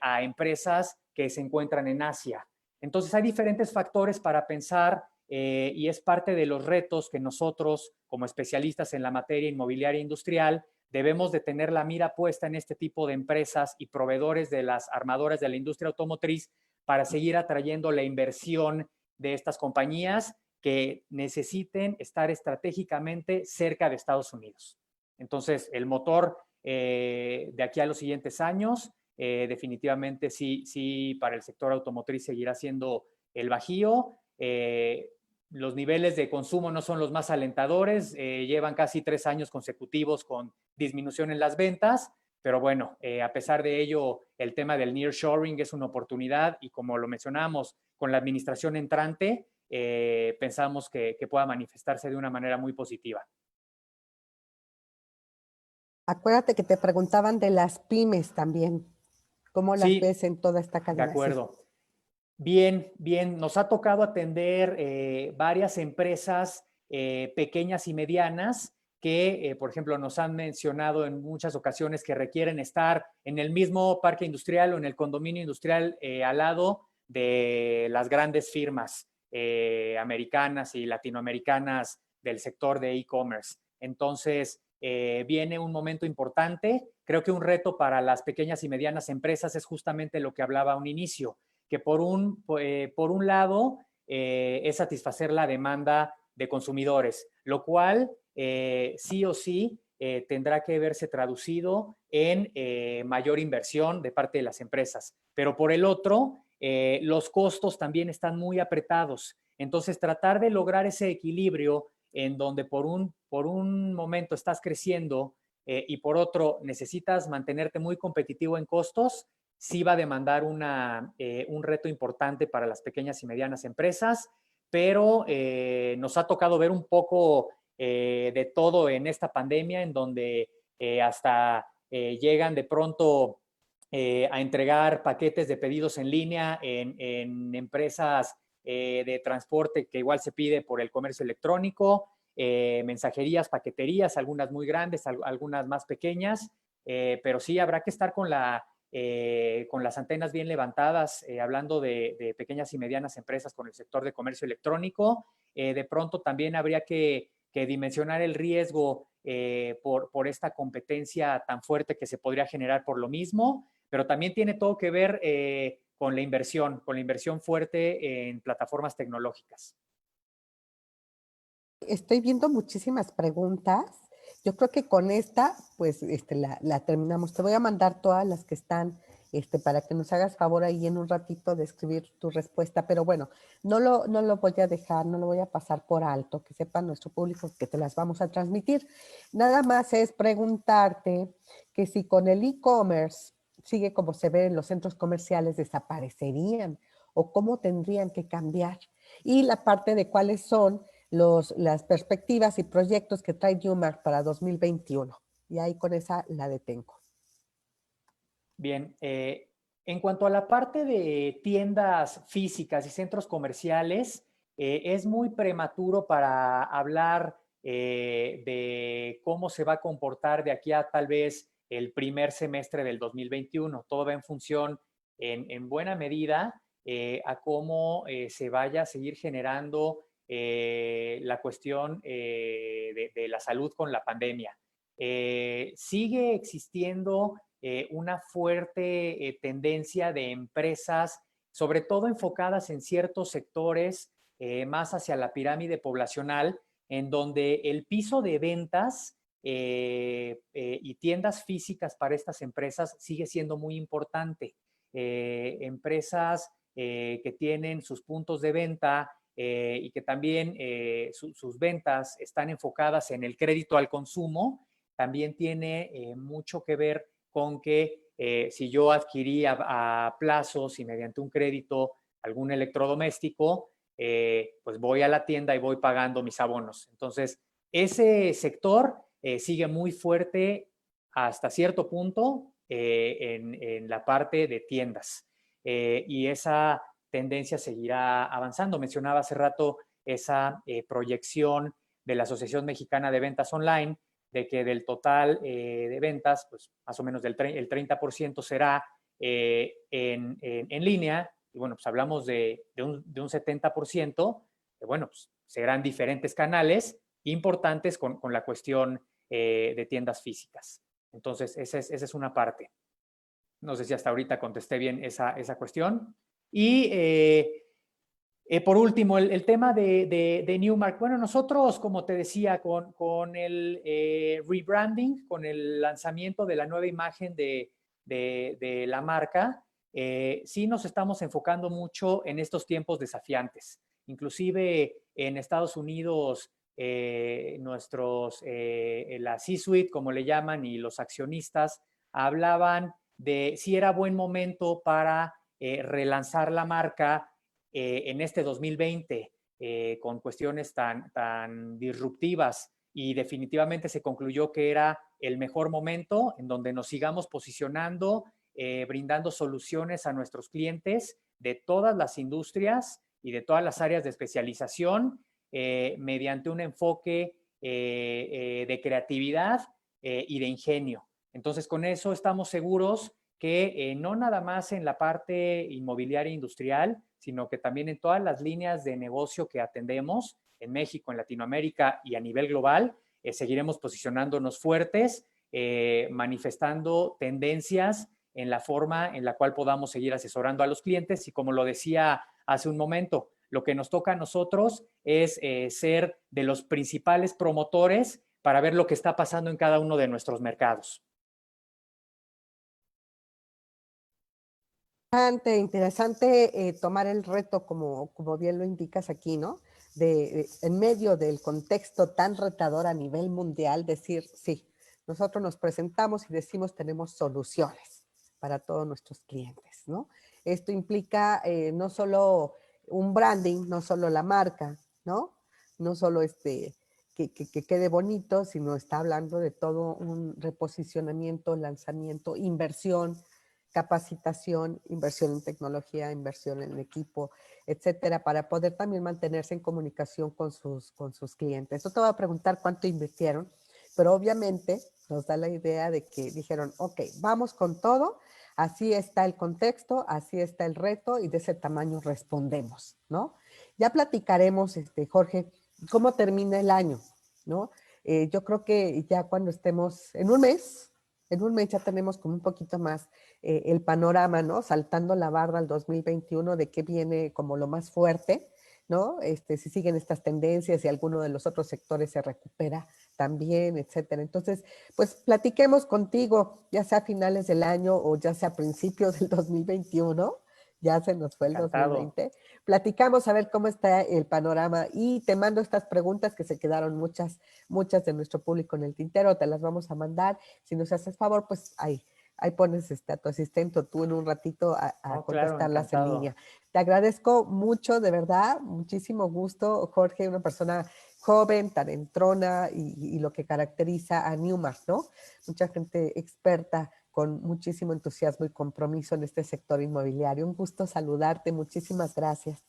a empresas que se encuentran en Asia. Entonces hay diferentes factores para pensar y es parte de los retos que nosotros como especialistas en la materia inmobiliaria industrial debemos de tener la mira puesta en este tipo de empresas y proveedores de las armadoras de la industria automotriz para seguir atrayendo la inversión de estas compañías que necesiten estar estratégicamente cerca de Estados Unidos. Entonces, el motor de aquí a los siguientes años, definitivamente sí, para el sector automotriz seguirá siendo el Bajío. Los niveles de consumo no son los más alentadores, llevan casi 3 años consecutivos con disminución en las ventas, pero bueno, a pesar de ello, el tema del nearshoring es una oportunidad y como lo mencionamos, con la administración entrante, pensamos que pueda manifestarse de una manera muy positiva. Acuérdate que te preguntaban de las pymes también. ¿Cómo las ves en toda esta cadena? De acuerdo. Bien, nos ha tocado atender varias empresas pequeñas y medianas que, por ejemplo, nos han mencionado en muchas ocasiones que requieren estar en el mismo parque industrial o en el condominio industrial al lado de las grandes firmas americanas y latinoamericanas del sector de e-commerce. Entonces, viene un momento importante. Creo que un reto para las pequeñas y medianas empresas es justamente lo que hablaba a un inicio, que por un lado es satisfacer la demanda de consumidores, lo cual sí o sí tendrá que verse traducido en mayor inversión de parte de las empresas. Pero por el otro, los costos también están muy apretados. Entonces, tratar de lograr ese equilibrio en donde por un momento estás creciendo y por otro necesitas mantenerte muy competitivo en costos, sí va a demandar un reto importante para las pequeñas y medianas empresas, pero nos ha tocado ver un poco de todo en esta pandemia, en donde hasta llegan de pronto a entregar paquetes de pedidos en línea en empresas de transporte que igual se pide por el comercio electrónico, mensajerías, paqueterías, algunas muy grandes, algunas más pequeñas, pero sí habrá que estar con las antenas bien levantadas, hablando de pequeñas y medianas empresas con el sector de comercio electrónico. De pronto también habría que dimensionar el riesgo por esta competencia tan fuerte que se podría generar por lo mismo, pero también tiene todo que ver con la inversión fuerte en plataformas tecnológicas. Estoy viendo muchísimas preguntas. Yo creo que con esta, pues, la terminamos. Te voy a mandar todas las que están, para que nos hagas favor ahí en un ratito de escribir tu respuesta. Pero bueno, no lo voy a dejar, no lo voy a pasar por alto, que sepa nuestro público que te las vamos a transmitir. Nada más es preguntarte que si con el e-commerce sigue como se ve en los centros comerciales, desaparecerían o cómo tendrían que cambiar. Y la parte de cuáles son las perspectivas y proyectos que trae Newmark para 2021. Y ahí con esa la detengo. Bien, en cuanto a la parte de tiendas físicas y centros comerciales, es muy prematuro para hablar de cómo se va a comportar de aquí a tal vez el primer semestre del 2021. Todo va en función, en buena medida, a cómo se vaya a seguir generando la cuestión de la salud con la pandemia. Sigue existiendo una fuerte tendencia de empresas, sobre todo enfocadas en ciertos sectores más hacia la pirámide poblacional, en donde el piso de ventas y tiendas físicas para estas empresas sigue siendo muy importante. Empresas que tienen sus puntos de venta y que también sus ventas están enfocadas en el crédito al consumo, también tiene mucho que ver con que si yo adquirí a plazos y mediante un crédito algún electrodoméstico, pues voy a la tienda y voy pagando mis abonos. Entonces, ese sector sigue muy fuerte hasta cierto punto en la parte de tiendas. Y esa tendencia seguirá avanzando. Mencionaba hace rato esa proyección de la Asociación Mexicana de Ventas Online, de que del total de ventas, pues más o menos el 30% será en línea. Y bueno, pues hablamos de un 70%, que bueno, pues serán diferentes canales importantes con la cuestión de tiendas físicas. Entonces, esa es una parte. No sé si hasta ahorita contesté bien esa cuestión. Y por último, el tema de Newmark. Bueno, nosotros, como te decía, con el rebranding, con el lanzamiento de la nueva imagen de la marca, sí nos estamos enfocando mucho en estos tiempos desafiantes. Inclusive en Estados Unidos, la C-suite, como le llaman, y los accionistas hablaban de si era buen momento para relanzar la marca en este 2020 con cuestiones tan disruptivas, y definitivamente se concluyó que era el mejor momento en donde nos sigamos posicionando, brindando soluciones a nuestros clientes de todas las industrias y de todas las áreas de especialización mediante un enfoque de creatividad y de ingenio. Entonces, con eso estamos seguros que no nada más en la parte inmobiliaria industrial, sino que también en todas las líneas de negocio que atendemos en México, en Latinoamérica y a nivel global, seguiremos posicionándonos fuertes, manifestando tendencias en la forma en la cual podamos seguir asesorando a los clientes. Y como lo decía hace un momento, lo que nos toca a nosotros es ser de los principales promotores para ver lo que está pasando en cada uno de nuestros mercados. Interesante tomar el reto, como bien lo indicas aquí, ¿no? En medio del contexto tan retador a nivel mundial, decir, sí, nosotros nos presentamos y decimos tenemos soluciones para todos nuestros clientes, ¿no? Esto implica no solo un branding, no solo la marca, ¿no? No solo que quede bonito, sino está hablando de todo un reposicionamiento, lanzamiento, inversión, capacitación, inversión en tecnología, inversión en equipo, etcétera, para poder también mantenerse en comunicación con sus clientes. No te voy a preguntar cuánto invirtieron, pero obviamente nos da la idea de que dijeron, ok, vamos con todo, así está el contexto, así está el reto y de ese tamaño respondemos, ¿no? Ya platicaremos, Jorge, cómo termina el año, ¿no? Yo creo que ya cuando estemos en un mes ya tenemos como un poquito más el panorama, ¿no? Saltando la barra al 2021 de qué viene como lo más fuerte, ¿no? Si siguen estas tendencias y alguno de los otros sectores se recupera también, etcétera. Entonces, pues platiquemos contigo, ya sea a finales del año o ya sea a principios del 2021, ya se nos fue el Encantado. 2020. Platicamos a ver cómo está el panorama y te mando estas preguntas que se quedaron muchas de nuestro público en el tintero, te las vamos a mandar. Si nos haces favor, pues ahí pones a tu asistente o tú en un ratito a Oh, claro, contestarlas en encantado. línea. Te agradezco mucho, de verdad, muchísimo gusto, Jorge, una persona joven, talentrona y lo que caracteriza a Newmark, ¿no? Mucha gente experta con muchísimo entusiasmo y compromiso en este sector inmobiliario. Un gusto saludarte, muchísimas gracias.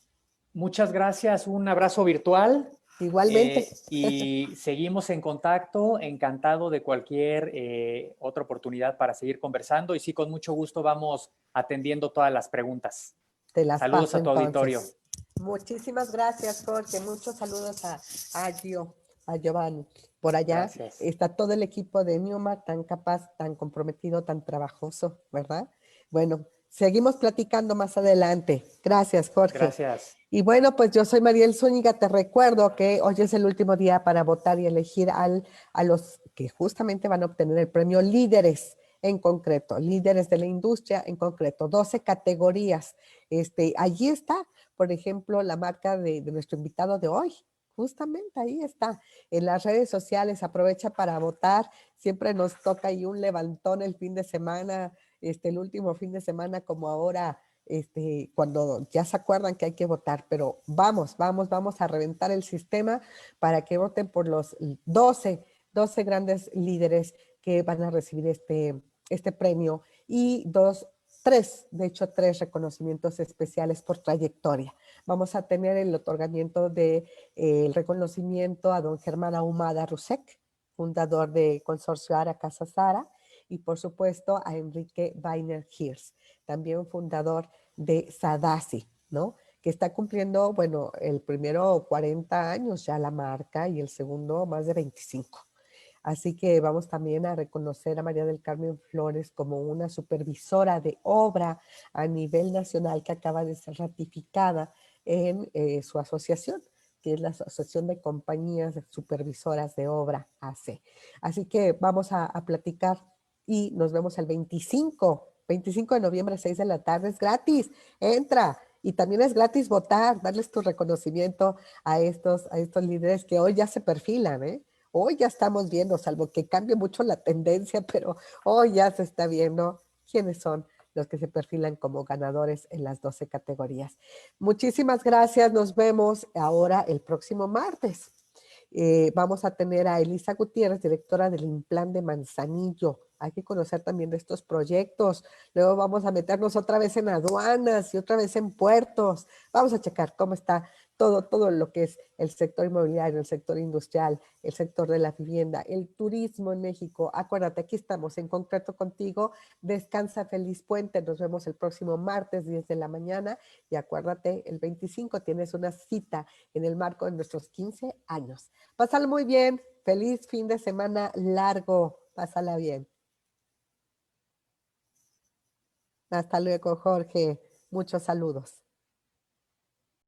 Muchas gracias, un abrazo virtual. Igualmente. Y seguimos en contacto, encantado de cualquier otra oportunidad para seguir conversando y sí, con mucho gusto vamos atendiendo todas las preguntas. Te las Saludos paso a tu auditorio. entonces. Muchísimas gracias, Jorge. Muchos saludos a Giovanni. Por allá Gracias. está todo el equipo de Newmark tan capaz, tan comprometido, tan trabajoso, ¿verdad? Bueno, seguimos platicando más adelante. Gracias, Jorge. Gracias. Y bueno, pues yo soy Mariel Zúñiga. Te recuerdo que hoy es el último día para votar y elegir a los que justamente van a obtener el premio Líderes en concreto, líderes de la industria en concreto, 12 categorías. Allí está, por ejemplo, la marca de nuestro invitado de hoy. Justamente ahí está. En las redes sociales aprovecha para votar. Siempre nos toca ahí un levantón el fin de semana, el último fin de semana como ahora, cuando ya se acuerdan que hay que votar, pero vamos a reventar el sistema para que voten por los 12 grandes líderes que van a recibir este premio y tres reconocimientos especiales por trayectoria. Vamos a tener el otorgamiento el reconocimiento a don Germán Ahumada Rusek, fundador de Consorcio Ara Casa Sara, y por supuesto a Enrique Weiner Hirsch, también fundador de Sadasi, ¿no? Que está cumpliendo, bueno, el primero 40 años ya la marca y el segundo más de 25. Así que vamos también a reconocer a María del Carmen Flores como una supervisora de obra a nivel nacional que acaba de ser ratificada en su asociación, que es la Asociación de Compañías Supervisoras de Obra, AC. Así que vamos a platicar y nos vemos el 25 de noviembre, 6 de la tarde. Es gratis, entra. Y también es gratis votar, darles tu reconocimiento a estos líderes que hoy ya se perfilan, ¿eh? Hoy ya estamos viendo, salvo que cambie mucho la tendencia, pero hoy ya se está viendo quiénes son los que se perfilan como ganadores en las 12 categorías. Muchísimas gracias, nos vemos ahora el próximo martes. Vamos a tener a Elisa Gutiérrez, directora del Implan de Manzanillo. Hay que conocer también de estos proyectos. Luego vamos a meternos otra vez en aduanas y otra vez en puertos. Vamos a checar cómo está todo lo que es el sector inmobiliario, el sector industrial, el sector de la vivienda, el turismo en México. Acuérdate, aquí estamos en concreto contigo. Descansa, feliz puente. Nos vemos el próximo martes, 10 de la mañana. Y acuérdate, el 25 tienes una cita en el marco de nuestros 15 años. Pásalo muy bien. Feliz fin de semana largo. Pásala bien. Hasta luego, Jorge. Muchos saludos.